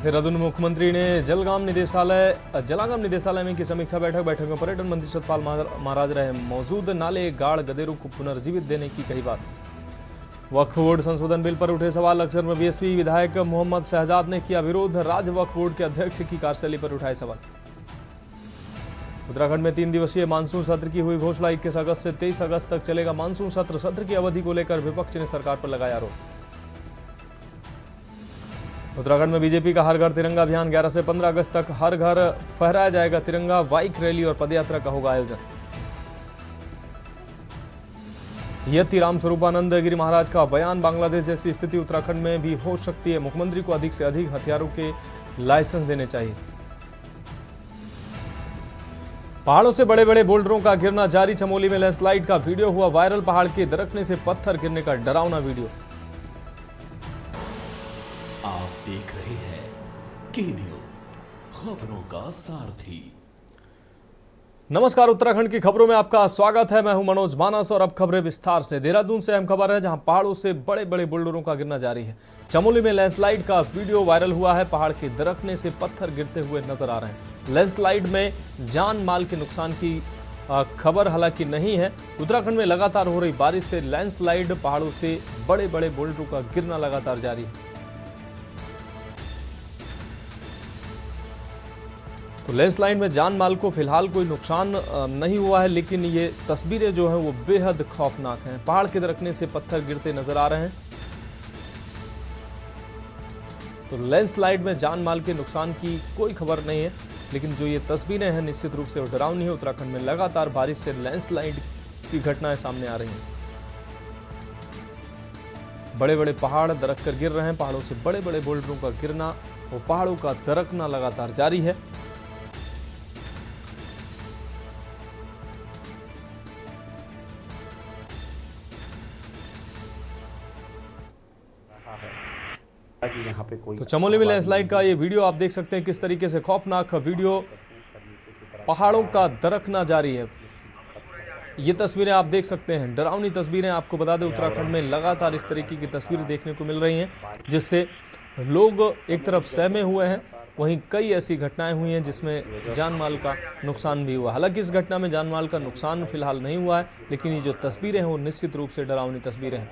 देहरादून में मुख्यमंत्री ने जलगाम निदेशालय में की समीक्षा बैठक में पर्यटन मंत्री सतपाल महाराज रहे मौजूद। नाले गाड़ गदेरों को पुनर्जीवित देने की कही बात। वक्फ बोर्ड संशोधन बिल पर उठे सवाल। अक्सर में बीएसपी विधायक मोहम्मद शहजाद ने किया विरोध। राज्य वक्फ बोर्ड के अध्यक्ष की कार्यशैली पर उठाए सवाल। उत्तराखंड में 3 दिवसीय मानसून सत्र की हुई घोषणा। 21 अगस्त से 23 अगस्त तक चलेगा मानसून सत्र। सत्र की अवधि को लेकर विपक्ष ने सरकार पर लगाया आरोप। उत्तराखंड में बीजेपी का हर घर तिरंगा अभियान। 11 से 15 अगस्त तक हर घर फहराया जाएगा तिरंगा। बाइक रैली और पदयात्रा का होगा आयोजन। यति राम स्वरूपानंद गिरी महाराज का बयान। बांग्लादेश जैसी स्थिति उत्तराखंड में भी हो सकती है। मुख्यमंत्री को अधिक से अधिक हथियारों के लाइसेंस देने चाहिए। पहाड़ों से बड़े बड़े बोल्डरों का गिरना जारी। चमोली में लैंडस्लाइड का वीडियो हुआ वायरल। पहाड़ के दरकने से पत्थर गिरने का डरावना वीडियो। आप देख रहे हैं के न्यूज, खबरों का सारथी। नमस्कार, उत्तराखंड की खबरों में आपका स्वागत है। मैं हूं मनोज मानस और अब खबरें विस्तार से। देहरादून से अहम खबर है, जहां पहाड़ों से बड़े बड़े बोल्डरों का गिरना जारी है। चमोली में लैंडस्लाइड का वीडियो वायरल हुआ है। पहाड़ के दरकने से पत्थर गिरते हुए नजर आ रहे हैं। लैंडस्लाइड में जान माल के नुकसान की खबर हालांकि नहीं है। उत्तराखंड में लगातार हो रही बारिश से लैंडस्लाइड, पहाड़ों से बड़े बड़े बोल्डरों का गिरना लगातार जारी है। तो लैंडस्लाइड में जान माल को फिलहाल कोई नुकसान नहीं हुआ है, लेकिन ये तस्वीरें जो हैं वो बेहद खौफनाक हैं। पहाड़ के दरकने से पत्थर गिरते नजर आ रहे हैं। तो लैंडस्लाइड में जान माल के नुकसान की कोई खबर नहीं है, लेकिन जो ये तस्वीरें हैं निश्चित रूप से डरावनी है। उत्तराखंड में लगातार बारिश से लैंडस्लाइड की घटनाएं सामने आ रही हैं। बड़े बड़े पहाड़ दरक कर गिर रहे हैं। पहाड़ों से बड़े बड़े बोल्डरों का गिरना और पहाड़ों का दरकना लगातार जारी है। तो चमोली में लैंडस्लाइड का ये वीडियो आप देख सकते हैं, किस तरीके से खौफनाक वीडियो। पहाड़ों का दरकना जारी है। ये तस्वीरें आप देख सकते हैं, डरावनी तस्वीरें। आपको बता दें, उत्तराखंड में लगातार इस तरीके की तस्वीरें देखने को मिल रही हैं, जिससे लोग एक तरफ सहमे हुए हैं, वहीं कई ऐसी घटनाएं हुई हैं जिसमें जान माल का नुकसान भी हुआ। हालांकि इस घटना में जान माल का नुकसान फिलहाल नहीं हुआ है, लेकिन ये जो तस्वीरें हैं वो निश्चित रूप से डरावनी तस्वीरें हैं।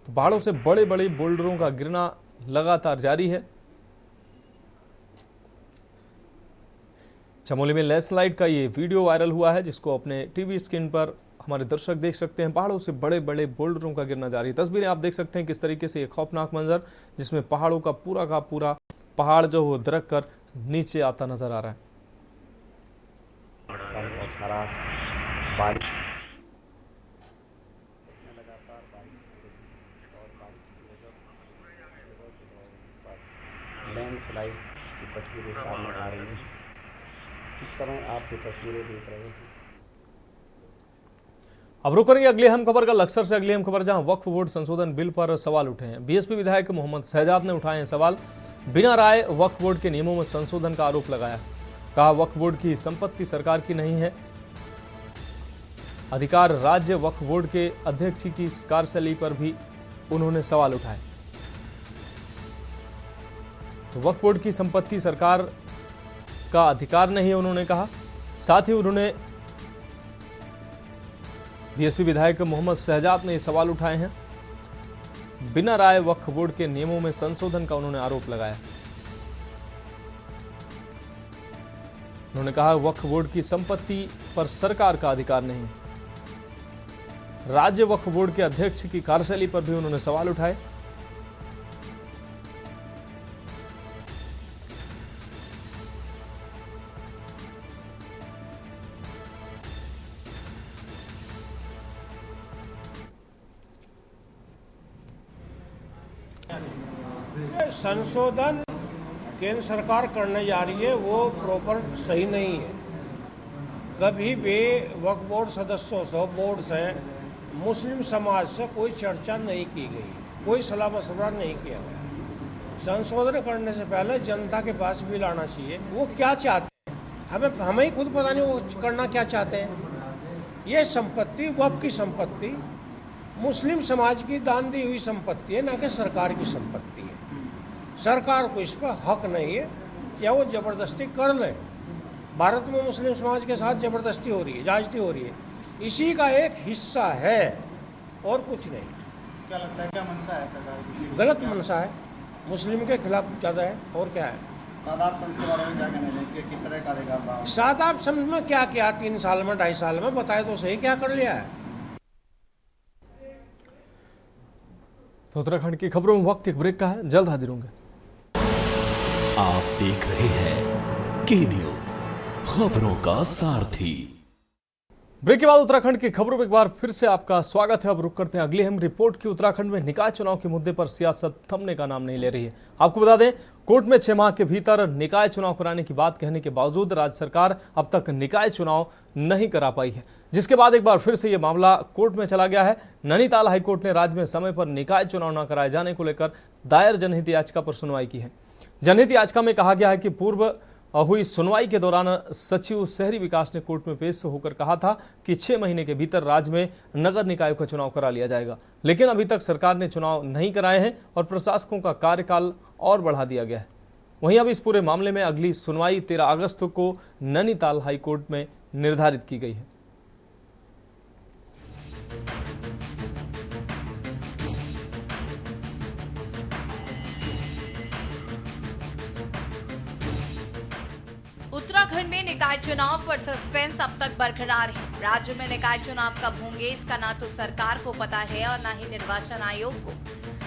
तो पहाड़ों से बड़े बड़े बोल्डरों का गिरना लगातार जारी है। चमोली में लैंडस्लाइड का ये वीडियो वायरल हुआ है, जिसको अपने टीवी स्क्रीन पर हमारे दर्शक देख सकते हैं। पहाड़ों से बड़े बड़े बोल्डरों का गिरना जारी है। तस्वीरें आप देख सकते हैं किस तरीके से ये खौफनाक मंजर, जिसमें पहाड़ों का पूरा पहाड़ जो वो दरक कर नीचे आता नजर आ रहा है। लैंडस्लाइड की तस्वीरें सामने आ रही हैं। इस समय आप ये तस्वीरें देख रहे हैं। अब रुक करेंगे अगली अहम खबर का। लक्सर से अगली अहम खबर, जहां वक्फ बोर्ड संशोधन बिल पर सवाल उठे हैं। बीएसपी विधायक मोहम्मद शहजाद ने उठाए हैं सवाल। बिना राय वक्फ बोर्ड के नियमों में संशोधन का आरोप लगाया। कहा वक्फ बोर्ड की संपत्ति सरकार की नहीं है। अधिकार राज्य वक्फ बोर्ड के अध्यक्ष की कार्यशैली पर भी उन्होंने सवाल उठाए। तो वक्फ बोर्ड की संपत्ति सरकार का अधिकार नहीं है, उन्होंने कहा। साथ ही उन्होंने बीएसपी विधायक मोहम्मद शहजाद ने ये सवाल उठाए हैं। बिना राय वक्फ बोर्ड के नियमों में संशोधन का उन्होंने आरोप लगाया। उन्होंने कहा वक्फ बोर्ड की संपत्ति पर सरकार का अधिकार नहीं। राज्य वक्फ बोर्ड के अध्यक्ष की कार्यशैली पर भी उन्होंने सवाल उठाए। संशोधन केंद्र सरकार करने जा रही है, वो प्रॉपर सही नहीं है। कभी भी वक्फ बोर्ड सदस्यों से, बोर्ड से, मुस्लिम समाज से कोई चर्चा नहीं की गई, कोई सलाह मशवरा नहीं किया गया। संशोधन करने से पहले जनता के पास भी लाना चाहिए वो क्या चाहते हैं। हमें ही खुद पता नहीं वो करना क्या चाहते हैं। ये संपत्ति वक्फ की संपत्ति मुस्लिम समाज की दान दी हुई संपत्ति है, ना कि सरकार की संपत्ति है। सरकार को इस पर हक नहीं है, या वो ज़बरदस्ती कर ले। भारत में मुस्लिम समाज के साथ ज़बरदस्ती हो रही है, ज्यादती हो रही है, इसी का एक हिस्सा है और कुछ नहीं। क्या लगता है, क्या मंशा है सरकार की? गलत मंशा है, मुस्लिम के खिलाफ ज़्यादा है और क्या है। सादाब संघ के बारे में क्या कहना है कि किस तरह कार्यकाल रहा? सादाब संघ में क्या किया 3 साल में, 2.5 साल में, बताए तो सही क्या कर लिया है। तो उत्तराखंड की खबरों में वक्त एक ब्रेक का है, जल्द हाजिर होंगे। आप देख रहे हैं के न्यूज, खबरों का सारथी। ब्रेक के बाद उत्तराखंड की खबरों में एक बार फिर से आपका स्वागत है। अब रुक करते हैं अगली अहम रिपोर्ट की। उत्तराखंड में निकाय चुनाव के मुद्दे पर सियासत थमने का नाम नहीं ले रही है। आपको बता दें, कोर्ट में 6 माह के भीतर निकाय चुनाव कराने की बात कहने के बावजूद राज्य सरकार अब तक निकाय चुनाव नहीं करा पाई है, जिसके बाद एक बार फिर से यह मामला कोर्ट में चला गया है। नैनीताल हाईकोर्ट ने राज्य में समय पर निकाय चुनाव न कराए जाने को लेकर दायर जनहित याचिका पर सुनवाई की है। जनहित याचिका में कहा गया है कि पूर्व हुई सुनवाई के दौरान सचिव शहरी विकास ने कोर्ट में पेश होकर कहा था कि 6 महीने के भीतर राज्य में नगर निकायों का चुनाव करा लिया जाएगा, लेकिन अभी तक सरकार ने चुनाव नहीं कराए हैं और प्रशासकों का कार्यकाल और बढ़ा दिया गया है। वहीं अब इस पूरे मामले में अगली सुनवाई 13 अगस्त को नैनीताल हाईकोर्ट में निर्धारित की गई है। उत्तराखंड में निकाय चुनाव पर सस्पेंस अब तक बरकरार है। राज्य में निकाय चुनाव कब होंगे इसका ना तो सरकार को पता है और ना ही निर्वाचन आयोग को।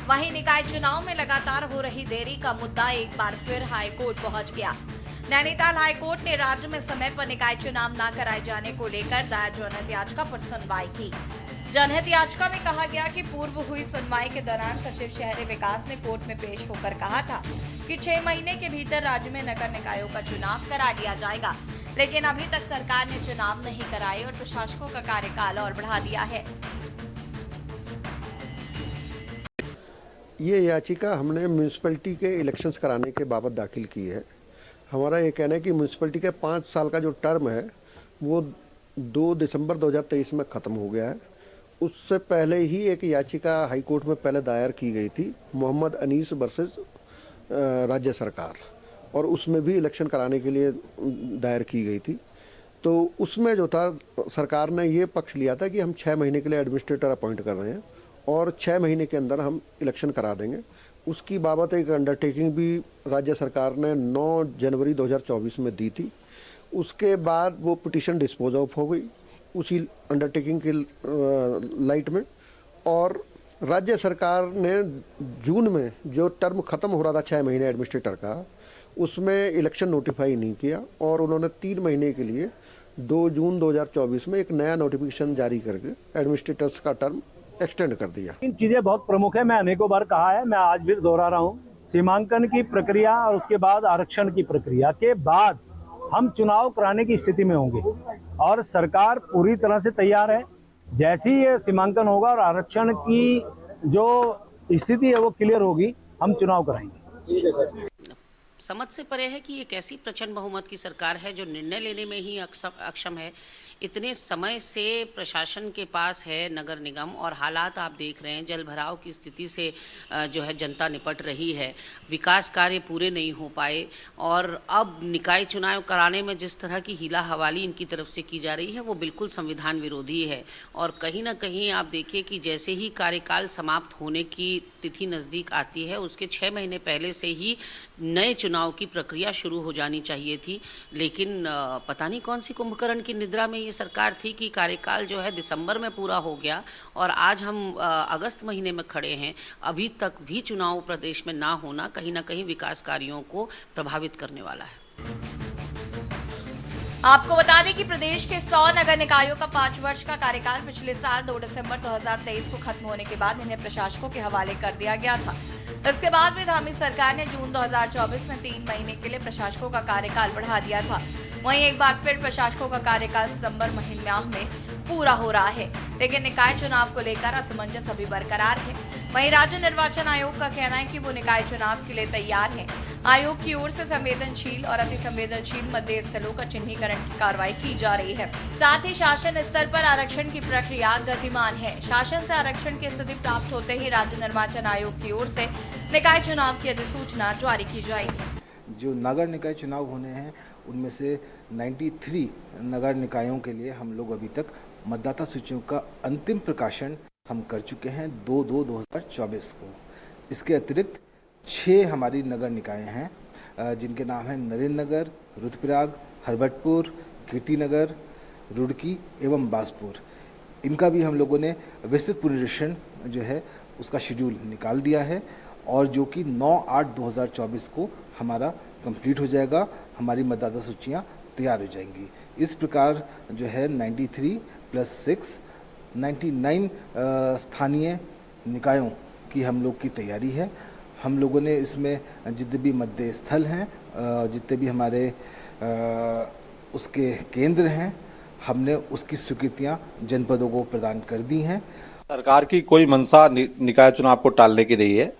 वहीं निकाय चुनाव में लगातार हो रही देरी का मुद्दा एक बार फिर हाईकोर्ट पहुंच गया। नैनीताल हाईकोर्ट ने राज्य में समय पर निकाय चुनाव न कराए जाने को लेकर दायर जनहित याचिका पर सुनवाई की। जनहित याचिका में कहा गया कि पूर्व हुई सुनवाई के दौरान सचिव शहरी विकास ने कोर्ट में पेश होकर कहा था कि 6 महीने के भीतर राज्य में नगर निकायों का चुनाव करा लिया जाएगा, लेकिन अभी तक सरकार ने चुनाव नहीं कराए और प्रशासकों का कार्यकाल और बढ़ा दिया है। ये याचिका हमने म्यूनिसिपैलिटी के इलेक्शंस कराने के बाबत दाखिल की है। हमारा ये कहना है कि म्यूनिसिपैलिटी का 5 साल का जो टर्म है वो 2 दिसंबर 2023 में ख़त्म हो गया है। उससे पहले ही एक याचिका हाईकोर्ट में पहले दायर की गई थी, मोहम्मद अनीस वर्सेस राज्य सरकार, और उसमें भी इलेक्शन कराने के लिए दायर की गई थी। तो उसमें जो था, सरकार ने ये पक्ष लिया था कि हम 6 महीने के लिए एडमिनिस्ट्रेटर अपॉइंट कर रहे हैं और 6 महीने के अंदर हम इलेक्शन करा देंगे। उसकी बाबत एक अंडरटेकिंग भी राज्य सरकार ने 9 जनवरी 2024 में दी थी। उसके बाद वो पिटीशन डिस्पोज ऑफ हो गई उसी अंडरटेकिंग के लाइट में, और राज्य सरकार ने जून में जो टर्म ख़त्म हो रहा था 6 महीने एडमिनिस्ट्रेटर का, उसमें इलेक्शन नोटिफाई नहीं किया और उन्होंने 3 महीने के लिए 2 जून 2024 में एक नया नोटिफिकेशन जारी करके एडमिनिस्ट्रेटर्स का टर्म एक्सटेंड कर दिया। 3 चीजें बहुत प्रमुख है, मैं अनेकों बार कहा है, मैं आज भी दोहरा रहा हूँ। सीमांकन की प्रक्रिया और उसके बाद आरक्षण की प्रक्रिया के बाद हम चुनाव कराने की स्थिति में होंगे और सरकार पूरी तरह से तैयार है। जैसे ही ये सीमांकन होगा और आरक्षण की जो स्थिति है वो क्लियर होगी, हम चुनाव कराएंगे। समझ से परे है कि एक ऐसी प्रचंड बहुमत की सरकार है जो निर्णय लेने में ही अक्षम है। इतने समय से प्रशासन के पास है नगर निगम, और हालात आप देख रहे हैं, जल भराव की स्थिति से जो है जनता निपट रही है, विकास कार्य पूरे नहीं हो पाए, और अब निकाय चुनाव कराने में जिस तरह की हीला हवाली इनकी तरफ से की जा रही है वो बिल्कुल संविधान विरोधी है। और कहीं ना कहीं आप देखिए कि जैसे ही कार्यकाल समाप्त होने की तिथि नज़दीक आती है, उसके 6 महीने पहले से ही नए चुनाव की प्रक्रिया शुरू हो जानी चाहिए थी। लेकिन पता नहीं कौन सी कुंभकर्ण की निद्रा में ये सरकार थी कि कार्यकाल जो है दिसंबर में पूरा हो गया और आज हम अगस्त महीने में खड़े हैं। अभी तक भी चुनाव प्रदेश में ना होना कहीं ना कहीं विकास कार्यों को प्रभावित करने वाला है। आपको बता दें कि प्रदेश के 100 नगर निकायों का 5 वर्ष का कार्यकाल पिछले साल 2 दिसंबर 2023 को खत्म होने के बाद इन्हें प्रशासकों के हवाले कर दिया गया था। इसके बाद भी धामी सरकार ने जून 2024 में 3 महीने के लिए प्रशासकों का कार्यकाल बढ़ा दिया था। वहीं एक बार फिर प्रशासकों का कार्यकाल सितंबर महीने में पूरा हो रहा है, लेकिन निकाय चुनाव को लेकर असमंजस अभी बरकरार है। वहीं राज्य निर्वाचन आयोग का कहना है कि वो निकाय चुनाव के लिए तैयार है। आयोग की ओर से संवेदनशील और अति संवेदनशील मतदेय स्थलों का चिन्हीकरण की कार्रवाई की जा रही है। साथ ही शासन स्तर पर आरक्षण की प्रक्रिया गतिमान है। शासन से आरक्षण की स्थिति प्राप्त होते ही राज्य निर्वाचन आयोग की ओर से निकाय चुनाव की अधिसूचना जारी की जाएगी। जो नगर निकाय चुनाव होने हैं उनमें से 93 नगर निकायों के लिए हम लोग अभी तक मतदाता सूचियों का अंतिम प्रकाशन हम कर चुके हैं 2/2/2024 को। इसके अतिरिक्त 6 हमारी नगर निकाय हैं जिनके नाम हैं नरेंद्र नगर, रुद्रप्रयाग, हरबटपुर, कीर्तिनगर, रुड़की एवं बाजपुर। इनका भी हम लोगों ने विस्तृत पुनरीक्षण जो है उसका शेड्यूल निकाल दिया है और जो कि 9/8/2024 को हमारा कंप्लीट हो जाएगा। हमारी मतदाता सूचियाँ तैयार हो जाएंगी। इस प्रकार जो है 93 + 6 99 स्थानीय निकायों की हम लोग की तैयारी है। हम लोगों ने इसमें जितने भी मतदेय स्थल हैं, जितने भी हमारे उसके केंद्र हैं, हमने उसकी स्वीकृतियां जनपदों को प्रदान कर दी हैं। सरकार की कोई मंशा निकाय चुनाव को टालने की नहीं है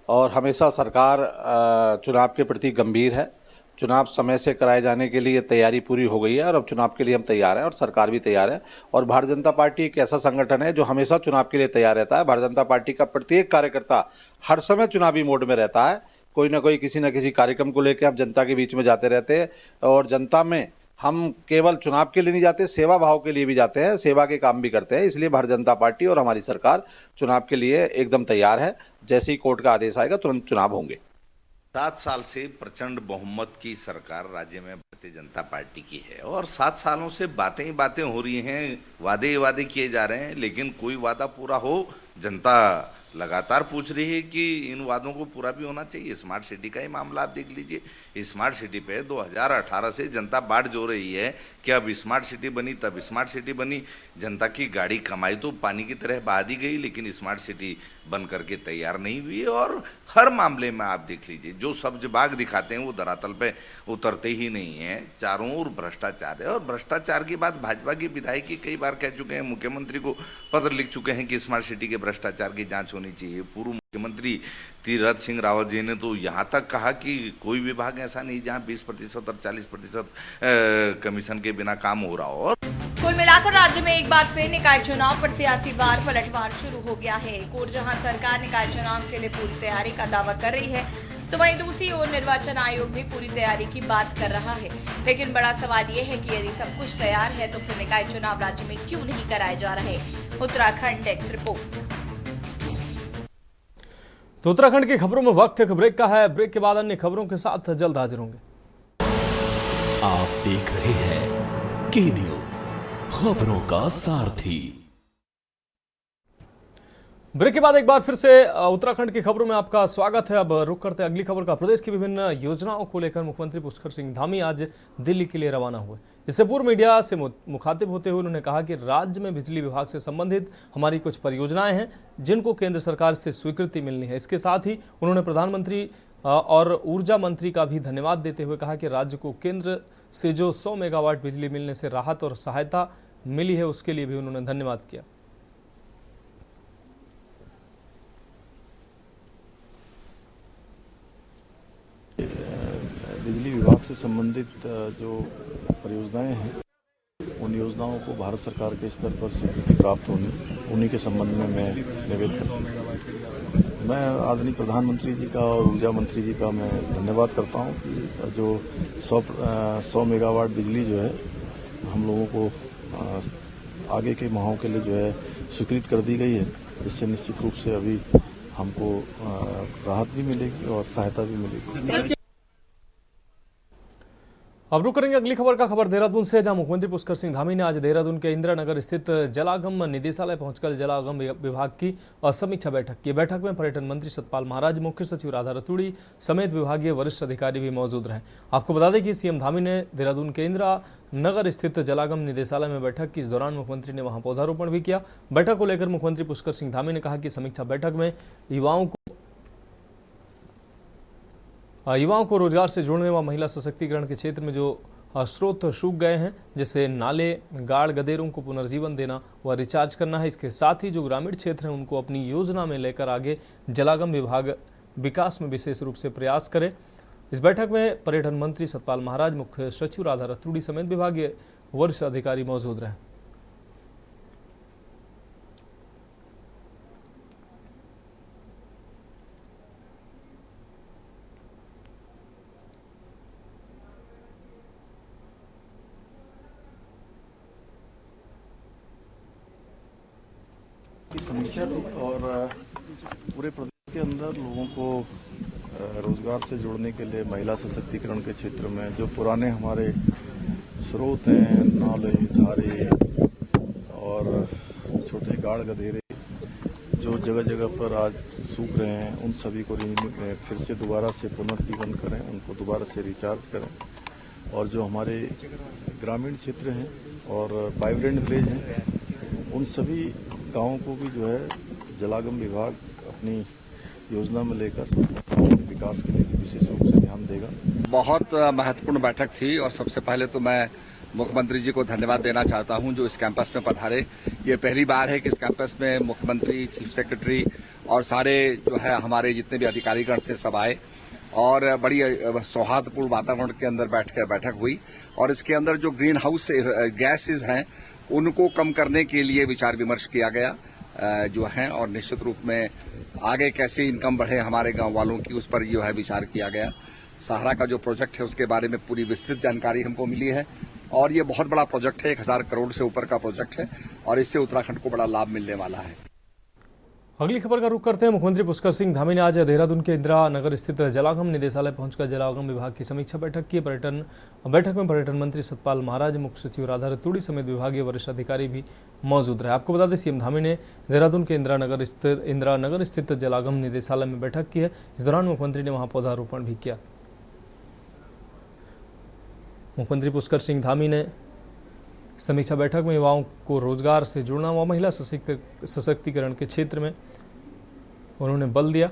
और हमेशा सरकार चुनाव के प्रति गंभीर है। चुनाव समय से कराए जाने के लिए तैयारी पूरी हो गई है और अब चुनाव के लिए हम तैयार हैं और सरकार भी तैयार है। और भारतीय जनता पार्टी एक ऐसा संगठन है जो हमेशा चुनाव के लिए तैयार रहता है। भारतीय जनता पार्टी का प्रत्येक कार्यकर्ता हर समय चुनावी मोड में रहता है। कोई ना कोई किसी न किसी कार्यक्रम को लेकर हम जनता के बीच में जाते रहते हैं और जनता में हम केवल चुनाव के लिए नहीं जाते, सेवा भाव के लिए भी जाते हैं, सेवा के काम भी करते हैं। इसलिए भारतीय जनता पार्टी और हमारी सरकार चुनाव के लिए एकदम तैयार है। जैसे ही कोर्ट का आदेश आएगा तुरंत चुनाव होंगे। 7 साल से प्रचंड बहुमत की सरकार राज्य में भारतीय जनता पार्टी की है और 7 सालों से बातें ही बातें हो रही हैं, वादे ही वादे किए जा रहे हैं, लेकिन कोई वादा पूरा हो। जनता लगातार पूछ रही है कि इन वादों को पूरा भी होना चाहिए। स्मार्ट सिटी का ही मामला आप देख लीजिए। स्मार्ट सिटी पे 2018 से जनता बाट जो रही है कि अब स्मार्ट सिटी बनी, तब स्मार्ट सिटी बनी। जनता की गाड़ी कमाई तो पानी की तरह बहा दी गई, लेकिन स्मार्ट सिटी बन करके तैयार नहीं हुई है। और हर मामले में आप देख लीजिए, जो सब्ज बाग दिखाते हैं वो धरातल पे उतरते ही नहीं है। चारों ओर भ्रष्टाचार है और भ्रष्टाचार की बात भाजपा की विधायक ही कई बार कह चुके हैं, मुख्यमंत्री को पत्र लिख चुके हैं कि स्मार्ट सिटी के भ्रष्टाचार की जांच होनी चाहिए। पूर्व मुख्यमंत्री तीरथ सिंह रावत जी ने तो यहाँ तक कहा कि कोई विभाग ऐसा नहीं जहाँ 20% और 40% कमीशन के बिना काम हो रहा हो। कुल मिलाकर राज्य में एक बार फिर निकाय चुनाव पर सियासी वार पलटवार शुरू हो गया है। एक ओर जहां सरकार निकाय चुनाव के लिए पूरी तैयारी का दावा कर रही है, तो वहीं दूसरी ओर निर्वाचन आयोग भी पूरी तैयारी की बात कर रहा है। लेकिन बड़ा सवाल ये है कि यदि सब कुछ तैयार है तो फिर निकाय चुनाव राज्य में क्यों नहीं कराए जा रहे। Uttarakhand desk report. तो उत्तराखंड की खबरों में वक्त एक ब्रेक का है। ब्रेक के बाद अन्य खबरों के साथ जल्द हाजिर होंगे। आप देख रहे हैं के न्यूज, खबरों का सारथी। ब्रेक के बाद एक बार फिर से उत्तराखंड की खबरों में आपका स्वागत है। अब रुक करते हैं अगली खबर का। प्रदेश की विभिन्न योजनाओं को लेकर मुख्यमंत्री पुष्कर सिंह धामी आज दिल्ली के लिए रवाना हुए। इससे पूर्व मीडिया से मुखातिब होते हुए उन्होंने कहा कि राज्य में बिजली विभाग से संबंधित हमारी कुछ परियोजनाएं हैं जिनको केंद्र सरकार से स्वीकृति मिलनी है। इसके साथ ही उन्होंने प्रधानमंत्री और ऊर्जा मंत्री का भी धन्यवाद देते हुए कहा कि राज्य को केंद्र से जो 100 मेगावाट बिजली मिलने से राहत और सहायता मिली है उसके लिए भी उन्होंने धन्यवाद किया। बिजली विभाग से संबंधित जो परियोजनाएं हैं उन योजनाओं को भारत सरकार के स्तर पर स्वीकृति प्राप्त होनी, उन्हीं के संबंध में मैं निवेदन करता हूँ। मैं आदरणीय प्रधानमंत्री जी का और ऊर्जा मंत्री जी का मैं धन्यवाद करता हूँ कि जो 100 मेगावाट बिजली जो है हम लोगों को आगे के माहों के लिए जो है स्वीकृत कर दी गई है। इससे निश्चित रूप से अभी हमको राहत भी मिलेगी और सहायता भी मिलेगी। अब रुक करेंगे अगली खबर का। खबर देहरादून से, जहां मुख्यमंत्री पुष्कर सिंह धामी ने आज देहरादून के इंदिरा नगर स्थित जलागम निदेशालय पहुंचकर जलागम विभाग की समीक्षा बैठक की। बैठक में पर्यटन मंत्री सतपाल महाराज, मुख्य सचिव राधा रतूड़ी समेत विभागीय वरिष्ठ अधिकारी भी मौजूद रहे। आपको बता दें कि सीएम धामी ने देहरादून के इंदिरा नगर स्थित जलागम निदेशालय में बैठक की। इस दौरान मुख्यमंत्री ने वहां पौधारोपण भी किया। बैठक को लेकर मुख्यमंत्री पुष्कर सिंह धामी ने कहा कि समीक्षा बैठक में युवाओं को रोजगार से जोड़ने व महिला सशक्तिकरण के क्षेत्र में जो स्रोत सूख गए हैं, जैसे नाले, गाड़, गदेरों को पुनर्जीवन देना व रिचार्ज करना है। इसके साथ ही जो ग्रामीण क्षेत्र हैं उनको अपनी योजना में लेकर आगे जलागम विभाग विकास में विशेष रूप से प्रयास करे। इस बैठक में पर्यटन मंत्री सतपाल महाराज, मुख्य सचिव राधा रतूड़ी समेत विभागीय वरिष्ठ अधिकारी मौजूद रहे। की समीक्षा थी और पूरे प्रदेश के अंदर लोगों को रोजगार से जोड़ने के लिए महिला सशक्तिकरण के क्षेत्र में जो पुराने हमारे स्रोत हैं, नाले, धारे और छोटे गाड़ गधेरे जो जगह जगह पर आज सूख रहे हैं, उन सभी को फिर से दोबारा से पुनर्जीवन करें, उनको दोबारा से रिचार्ज करें। और जो हमारे ग्रामीण क्षेत्र हैं और वाइब्रेंट विलेज हैं, उन सभी गाँवों को भी जो है जलागम विभाग अपनी योजना में लेकर विकास के लिए विशेष रूप से ध्यान देगा। बहुत महत्वपूर्ण बैठक थी और सबसे पहले तो मैं मुख्यमंत्री जी को धन्यवाद देना चाहता हूं जो इस कैंपस में पधारे। ये पहली बार है कि इस कैंपस में मुख्यमंत्री, चीफ सेक्रेटरी और सारे जो है हमारे जितने भी अधिकारीगण थे सब आए और बड़ी सौहार्दपूर्ण वातावरण के अंदर बैठक हुई। और इसके अंदर जो ग्रीन हाउस गैसेज हैं उनको कम करने के लिए विचार विमर्श किया गया जो है, और निश्चित रूप में आगे कैसे इनकम बढ़े हमारे गांव वालों की, उस पर जो है विचार किया गया। सहारा का जो प्रोजेक्ट है उसके बारे में पूरी विस्तृत जानकारी हमको मिली है और ये बहुत बड़ा प्रोजेक्ट है, 1000 करोड़ से ऊपर का प्रोजेक्ट है और इससे उत्तराखंड को बड़ा लाभ मिलने वाला है। अगली खबर का रुख करते हैं। मुख्यमंत्री पुष्कर सिंह धामी ने आज देहरादून के इंदिरा नगर स्थित जलागम निदेशालय पहुंचकर जलागम विभाग की समीक्षा बैठक की। बैठक में पर्यटन मंत्री सतपाल महाराज, मुख्य सचिव राधा रतूड़ी समेत विभागीय वरिष्ठ अधिकारी भी मौजूद रहे। आपको बता दें, सीएम धामी ने देहरादून के इंदिरा नगर स्थित जलागम निदेशालय में बैठक की है। इस दौरान मुख्यमंत्री ने वहां पौधारोपण भी किया। मुख्यमंत्री पुष्कर सिंह धामी ने समीक्षा बैठक में युवाओं को रोजगार से जुड़ना व महिला सशक्तिकरण के क्षेत्र में उन्होंने बल दिया।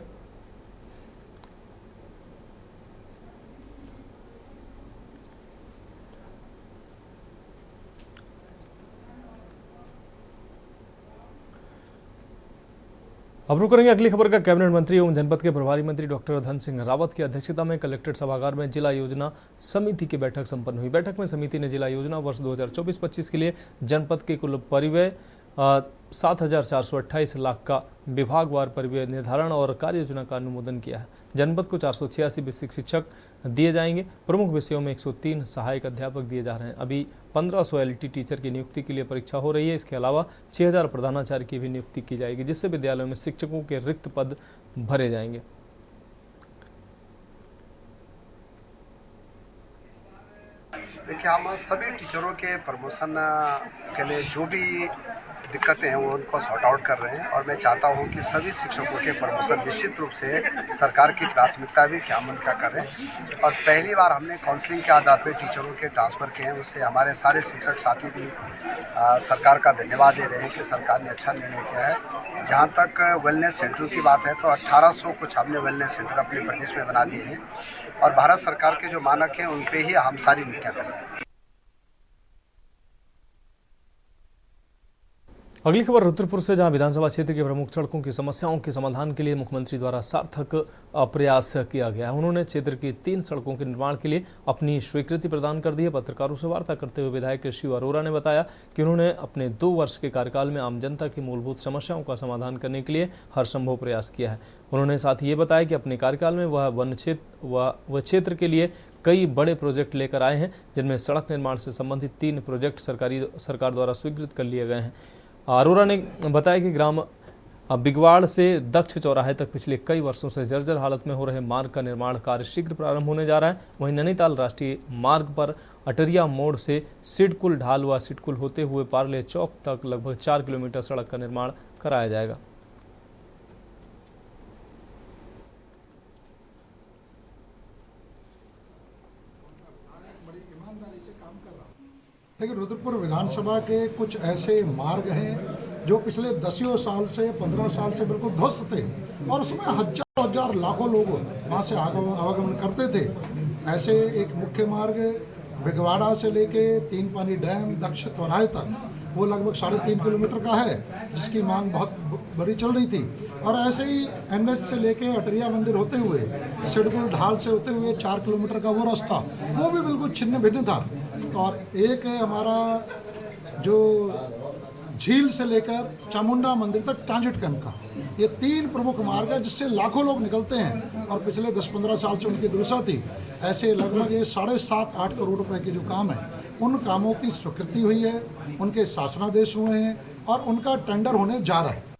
अब रुक करेंगे अगली खबर का। कैबिनेट मंत्री एवं जनपद के प्रभारी मंत्री डॉक्टर धन सिंह रावत की अध्यक्षता में कलेक्ट्रेट सभागार में जिला योजना समिति की बैठक संपन्न हुई। बैठक में समिति ने जिला योजना वर्ष 2024-25 के लिए जनपद के कुल परिव्यय 7,428 लाख का विभागवार परिव्यय निर्धारण और कार्य योजना का अनुमोदन किया है। जनपद को 486 बेसिक शिक्षक दिए जाएंगे। प्रमुख विषयों में 103 सहायक अध्यापक दिए जा रहे हैं। अभी 1500 एलटी टीचर की नियुक्ति के लिए परीक्षा हो रही है। इसके अलावा 6000 प्रधानाचार्य की भी नियुक्ति की जाएगी, जिससे विद्यालयों में शिक्षकों के रिक्त पद भरे जाएंगे। देखिए, हम सभी टीचरों के प्रमोशन के लिए जो भी दिक्कतें हैं वो उनको सॉर्ट आउट कर रहे हैं और मैं चाहता हूं कि सभी शिक्षकों के प्रमोशन निश्चित रूप से सरकार की प्राथमिकता भी क्या मन का करें। और पहली बार हमने काउंसलिंग के आधार पर टीचरों के ट्रांसफ़र किए हैं। उससे हमारे सारे शिक्षक साथी भी सरकार का धन्यवाद दे रहे हैं कि सरकार ने अच्छा निर्णय किया है। जहाँ तक वेलनेस सेंटर की बात है तो 1800 कुछ हमने वेलनेस सेंटर अपने प्रदेश में बना दिए हैं और भारत सरकार के जो मानक हैं उन पर ही हम सारी नीतियाँ करें। अगली खबर रुद्रपुर से, जहां विधानसभा क्षेत्र के प्रमुख सड़कों की समस्याओं के समाधान के लिए मुख्यमंत्री द्वारा सार्थक प्रयास किया गया है। उन्होंने क्षेत्र की 3 सड़कों के निर्माण के लिए अपनी स्वीकृति प्रदान कर दी है। पत्रकारों से वार्ता करते हुए विधायक शिव अरोरा ने बताया कि उन्होंने अपने 2 वर्ष के कार्यकाल में आम जनता की मूलभूत समस्याओं का समाधान करने के लिए हर संभव प्रयास किया है। उन्होंने साथ ही ये बताया कि अपने कार्यकाल में वह क्षेत्र के लिए कई बड़े प्रोजेक्ट लेकर आए हैं, जिनमें सड़क निर्माण से संबंधित 3 प्रोजेक्ट सरकार द्वारा स्वीकृत कर लिए गए हैं। अरोरा ने बताया कि ग्राम बिगवाड़ से दक्ष चौराहे तक पिछले कई वर्षों से जर्जर हालत में हो रहे मार्ग का निर्माण कार्य शीघ्र प्रारंभ होने जा रहा है। वहीं नैनीताल राष्ट्रीय मार्ग पर अटरिया मोड़ से सिडकुल ढाल व सिडकुल होते हुए पार्ले चौक तक लगभग 4 किलोमीटर सड़क का निर्माण कराया जाएगा। लेकिन रुद्रपुर विधानसभा के कुछ ऐसे मार्ग हैं जो पिछले 10 साल से 15 साल से बिल्कुल ध्वस्त थे और उसमें हजार लाखों लोग वहाँ से आवागमन करते थे। ऐसे एक मुख्य मार्ग बिगवाड़ा से लेके तीन पानी डैम दक्ष चौराहे तक वो लगभग 3.5 किलोमीटर का है, जिसकी मांग बहुत बड़ी चल रही थी। और ऐसे ही NH से लेके अटरिया मंदिर होते हुए सिडकुल ढाल से होते हुए 4 किलोमीटर का वो रास्ता, वो भी बिल्कुल छिन्न भिन्न था। और एक है हमारा जो झील से लेकर चामुंडा मंदिर तक ट्रांजिट कैंप का, ये 3 प्रमुख मार्ग है जिससे लाखों लोग निकलते हैं और पिछले 10-15 साल से उनकी दुर्दशा थी। ऐसे लगभग ये 7.5-8 करोड़ रुपए के जो काम है, उन कामों की स्वीकृति हुई है, उनके शासनादेश हुए हैं और उनका टेंडर होने जा रहा है।